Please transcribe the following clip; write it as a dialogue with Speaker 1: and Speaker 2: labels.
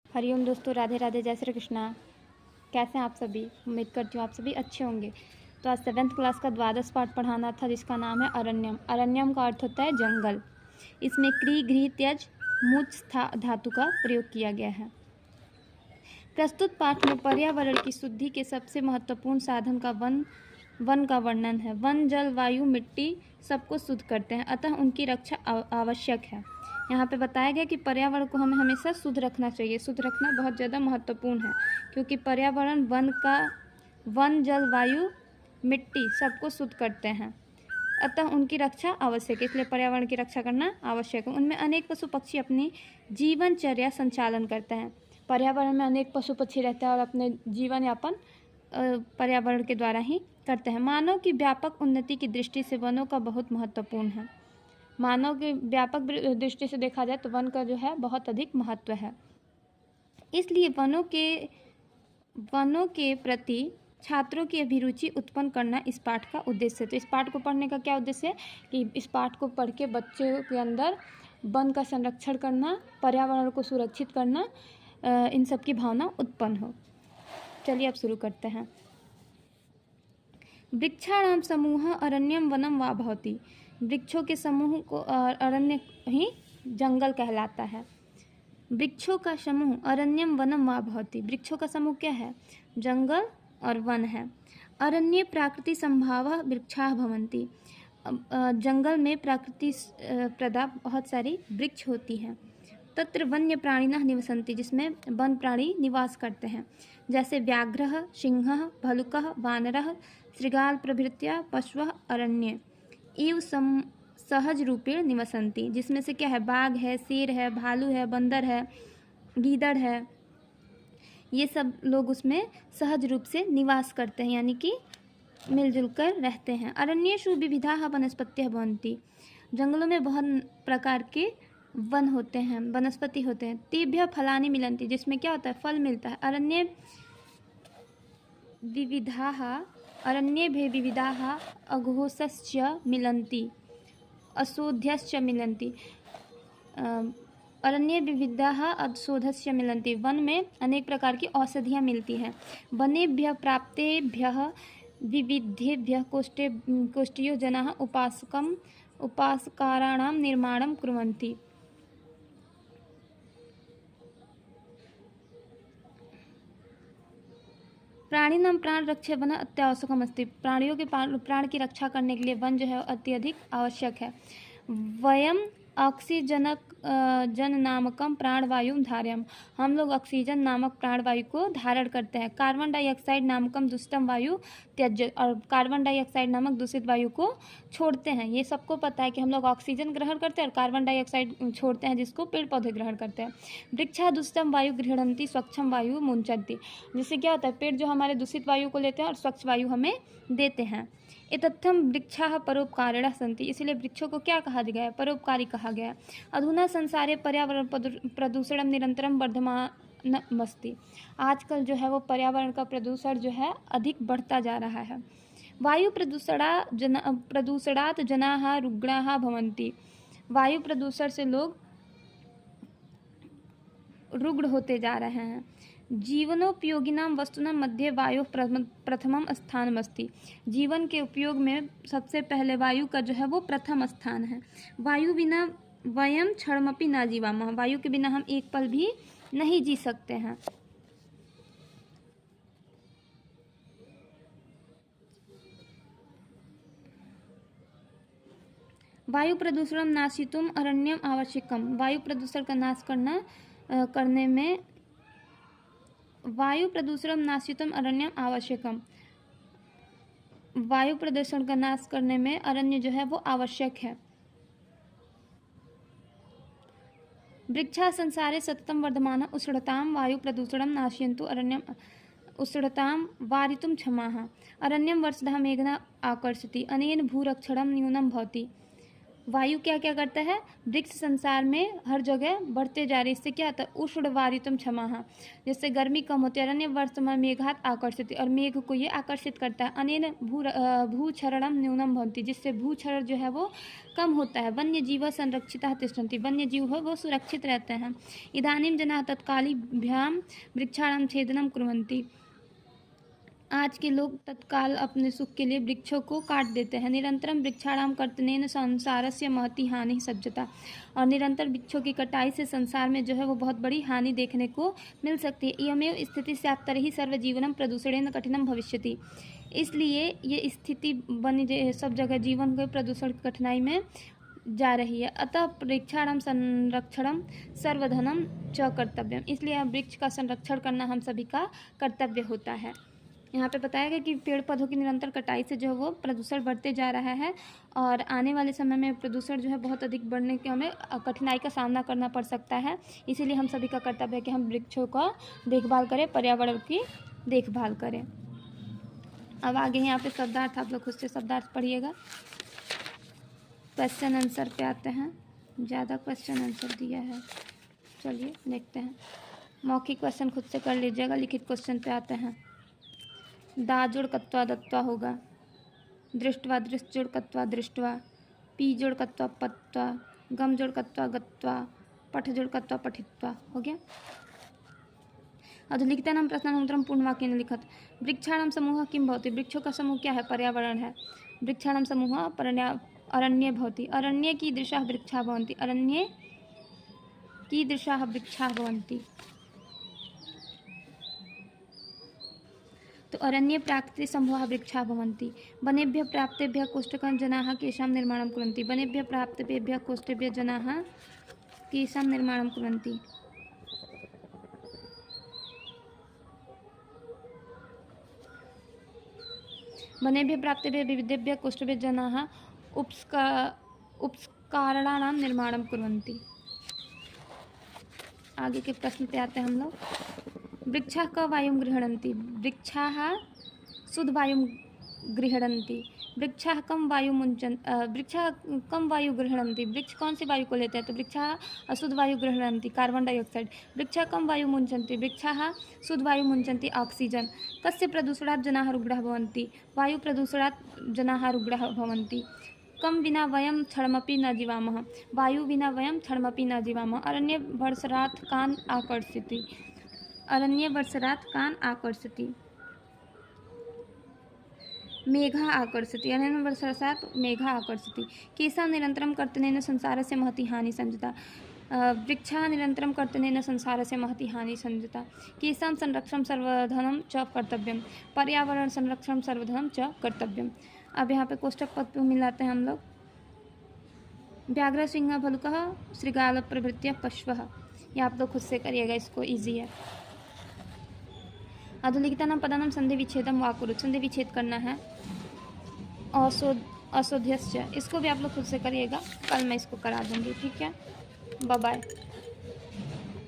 Speaker 1: हरिओम दोस्तों, राधे राधे, जय श्री कृष्णा। कैसे हैं आप सभी? उम्मीद करती हूँ आप सभी अच्छे होंगे। तो आज 7th क्लास का द्वादश पाठ पढ़ाना था, जिसका नाम है अरण्यम। अरण्यम का अर्थ होता है जंगल। इसमें क्री घ्री त्यज मुच धातु का प्रयोग किया गया है। प्रस्तुत पाठ में पर्यावरण की शुद्धि के सबसे महत्वपूर्ण साधन का वन का वर्णन है। वन जल वायु मिट्टी सबको शुद्ध करते हैं, अतः उनकी रक्षा आवश्यक है। यहाँ पे बताया गया कि पर्यावरण को हमें हमेशा शुद्ध रखना चाहिए। शुद्ध रखना बहुत ज़्यादा महत्वपूर्ण है, क्योंकि पर्यावरण वन जल वायु मिट्टी सबको शुद्ध करते हैं, अतः उनकी रक्षा आवश्यक है। इसलिए पर्यावरण की रक्षा करना आवश्यक है। उनमें अनेक पशु पक्षी अपनी जीवनचर्या संचालन करते हैं। पर्यावरण में अनेक पशु पक्षी रहते हैं और अपने जीवन यापन पर्यावरण के द्वारा ही करते हैं। मानव की व्यापक उन्नति की दृष्टि से वनों का बहुत महत्वपूर्ण है। मानव की व्यापक दृष्टि से देखा जाए तो वन का जो है बहुत अधिक महत्व है। इसलिए वनों के प्रति छात्रों की अभिरुचि उत्पन्न करना इस पाठ का उद्देश्य है। तो इस पाठ को पढ़ने का क्या उद्देश्य है कि इस पाठ को पढ़ के बच्चों के अंदर वन का संरक्षण करना, पर्यावरण को सुरक्षित करना, इन सब की भावना उत्पन्न हो। चलिए अब शुरू करते हैं। वृक्षाणाम समूह अरण्यम वनम वा भवति। वृक्षों के समूह को अरण्य ही जंगल कहलाता है। वृक्षों का समूह अरण्यम वनम वा भवति। वृक्षों का समूह क्या है? जंगल और वन है। अरण्ये प्राकृति संभावः वृक्षाः भवन्ति। जंगल में प्रकृति प्रदा बहुत सारी वृक्ष होती हैं। तत्र वन्य प्राणिनः निवसन्ति, जिसमें वन प्राणी निवास करते हैं, जैसे व्याघ्रः सिंहः भलुकः वानरः शृगाल प्रभृत्या पशवः अरण्ये एव सहज रूपेण निवसन्ति। जिसमें से क्या है? बाघ है, शेर है, भालू है, बंदर है, गीदड़ है। ये सब लोग उसमें सहज रूप से निवास करते हैं, यानी कि मिलजुल कर रहते हैं। अरण्येषु विविधाः वनस्पतयः भवन्ति। जंगलों में बहुत प्रकार के वन होते हैं, वनस्पति होते हैं। तेभ्यः फलानि मिलन्ति, जिसमें क्या होता है? फल मिलता है। अरण्येभ्यः विविधाः अघोषश्च मिलन्ति औषध्यश्च मिलन्ति। अरण्ये विविधाः औषधस्य मिलन्ति। वन में अनेक प्रकार की औषधियाँ मिलती हैं। वनेभ्यः प्राप्तेभ्यः विविधेभ्यः कोष्ठियो जनाः उपासकाराणां निर्माणं कुर्वन्ति। प्राणिनां प्राण रक्षा वन अत्यावश्यकम् अस्ति। प्राणियों के प्राण की रक्षा करने के लिए वन जो है अत्यधिक आवश्यक है। वयम ऑक्सीजन नामकम प्राणवायु धार्यम। हम लोग ऑक्सीजन नामक प्राणवायु को धारण करते हैं। कार्बन डाइऑक्साइड नामकम दूषितम वायु त्यज, और कार्बन डाइऑक्साइड नामक दूषित वायु को छोड़ते हैं। ये सबको पता है कि हम लोग ऑक्सीजन ग्रहण करते हैं और कार्बन डाइऑक्साइड छोड़ते हैं, जिसको पेड़ पौधे ग्रहण करते हैं। वृक्षा दूषितम वायु गृह्णन्ति स्वच्छम वायु मुंचन्ति। जिससे क्या होता है? पेड़ जो हमारे दूषित वायु को लेते हैं और स्वच्छ वायु हमें देते हैं। एतत्थम वृक्षाः परोपकारिणः सन्ति। इसलिए वृक्षों को क्या कहा गया है? परोपकारी कहा गया है। अधुना संसारे पर्यावरण प्रदूषण निरंतरम वर्धमानमस्ति। आजकल जो है वो पर्यावरण का प्रदूषण जो है अधिक बढ़ता जा रहा है। वायु प्रदूषणात् जनाः रुग्णाः भवन्ति। वायु प्रदूषण से लोग रुग्ण होते जा रहे हैं। जीवनोपयोगिनां वस्तुनां मध्ये वायु प्रथमम स्थानमस्ति। जीवन के उपयोग में सबसे पहले वायु का जो है वो प्रथम स्थान है। वायु बिना वयम क्षणमपि न जीवामः। वायु के बिना हम एक पल भी नहीं जी सकते हैं। वायु प्रदूषण नाशितुम अरण्यम आवश्यकम। वायु प्रदूषण का नाश करने में वायु प्रदूषण नाशितुम अरण्यम आवश्यकम। वायु प्रदूषण का नाश करने में अरण्य जो है वो आवश्यक है। वृक्षा संसारे सततम वर्धमान उष्णताम वायु प्रदूषणम नाशयन्तु अरण्यम उष्णताम वारितुम क्षमाः। अरण्यम वर्षतः मेघना आकर्षति अनेन भूरक्षणं न्यूनं भवति। वायु क्या क्या करता है, वृक्ष संसार में हर जगह बढ़ते जा रहे, इससे क्या होता है, उष्ण वारितम क्षमा, जिससे गर्मी कम होती है। अरण्य वर्तमान मेघात आकर्षित, और मेघ को ये आकर्षित करता है। अनेन भूक्षरणम न्यूनम भवन्ति, जिससे भूक्षरण जो है वो कम होता है। वन्य जीव संरक्षिता तिष्ठन्ति, वन्य जीव है वो सुरक्षित रहते हैं। इदानीं जनाः तत्कालीभ्यां वृक्षाणां छेदनं कुर्वन्ति, आज के लोग तत्काल अपने सुख के लिए वृक्षों को काट देते हैं। निरंतरम वृक्षाणाम कर्तनेन संसारस्य महती हानि सज्जता, और निरंतर वृक्षों की कटाई से संसार में जो है वो बहुत बड़ी हानि देखने को मिल सकती है। इयमेव स्थिति स्यात् तर्हि सर्वजीवनं प्रदूषणेन कठिनं भविष्यति, इसलिए ये स्थिति बनी सब जगह जीवन के प्रदूषण की कठिनाई में जा रही है। अतः वृक्षाणाम संरक्षणम सर्वधनम च कर्तव्यम, इसलिए वृक्ष का संरक्षण करना हम सभी का कर्तव्य होता है। यहाँ पे बताया गया कि पेड़ पौधों की निरंतर कटाई से जो है वो प्रदूषण बढ़ते जा रहा है, और आने वाले समय में प्रदूषण जो है बहुत अधिक बढ़ने के हमें कठिनाई का सामना करना पड़ सकता है। इसीलिए हम सभी का कर्तव्य है कि हम वृक्षों का देखभाल करें, पर्यावरण की देखभाल करें। अब आगे यहाँ पे शब्दार्थ, आप लोग खुद से शब्दार्थ पढ़िएगा। क्वेश्चन आंसर पे आते हैं, ज़्यादा क्वेश्चन आंसर दिया है, चलिए देखते हैं। मौखिक क्वेश्चन खुद से कर लीजिएगा, लिखित क्वेश्चन पे आते हैं। दा जुड़ कत्वा दत्वा होगा, दृष्टवा दृष्ट जुड़ कत्वा दृष्टवा, पी जुड़ कत्वा पत्वा, गम जुड़ कत्वा गत्वा, पठ जुड़ कत्वा पठित्वा, हो गया। अधुलिखितानां प्रश्नानां उत्तरं पूर्णवाक्येन लिखत। वृक्षाणां समूहः किं भवति, वृक्षों का समूह क्या है, पर्यावरण है। वृक्षाणां समूहः अरण्ये भवति, अरण्ये कीदृशाः वृक्षाः भवन्ति, अरण्ये कीदृशाः वृक्षाः भवन्ति। तो अरण्ये प्राकृते सम्भवाः वृक्षाः भवन्ति। वनेभ्यः प्राप्तेभ्यः कोष्ठकान् जनाः केषां निर्माणं कुर्वन्ति, वनेभ्यः प्राप्तेभ्यः कोष्ठेभ्यः जनाः केषां निर्माणं कुर्वन्ति। वनेभ्यः प्राप्तेभ्यः विविधेभ्यः कोष्ठेभ्यः जनाः उपस्कारणानां निर्माणं कुर्वन्ति। आगे के प्रश्न पे आते हैं हम लोग। वृक्षाः क वायुं गृह्णन्ति, वृक्षाः शुद्ध वायुं गृह्णन्ति। वृक्षाः कम वायु वृक्षाः कम वायु गृह्णन्ति, वृक्ष कौन सी वायु को लेते हैं, तो वृक्षाः अशुद्ध वायु गृह्णन्ति, कार्बन डाइऑक्साइड। वृक्षाः कम वायु मुञ्चन्ति, वृक्षाः शुद्ध वायु मुञ्चन्ति, ऑक्सीजन। कस्य प्रदूषणात् जनाः रुग्णाः भवन्ति, वायु प्रदूषणात् जनाः रुग्णाः भवन्ति। कम विना वयं क्षणमपि न जीवामः, वायु विना वयं क्षणमपि न जीवामः। अरण्ये वर्षरात् कान् आकर्षति, अरण्ये वर्षरात् कान् आकर्षति, मेघः आकर्षति, अनेन वर्षरात् मेघः आकर्षति। केषां निरन्तरं कर्तनेन संसारस्य महती हानि संजाता, वृक्षाः निरन्तरं कर्तनेन संसारस्य महती हानि संजाता। केषां संरक्षणं सर्वधनं च कर्तव्यं, पर्यावरण संरक्षणं सर्वधनं च कर्तव्यम्। अब यहाँ पे कोष्ठक पद पे मिलाते हैं हम लोग। व्याघ्र सिंह भलुकः श्रृगाल प्रभृत्य पशवः, ये आप लोग खुद से करिएगा, इसको ईजी है। अधुलिखितानां पदानां संधि विच्छेदं वा कुरु, संधि विच्छेद करना है। असोध्यस्य, इसको भी आप लोग खुद से करिएगा, कल मैं इसको करा दूँगी, ठीक है। Bye bye.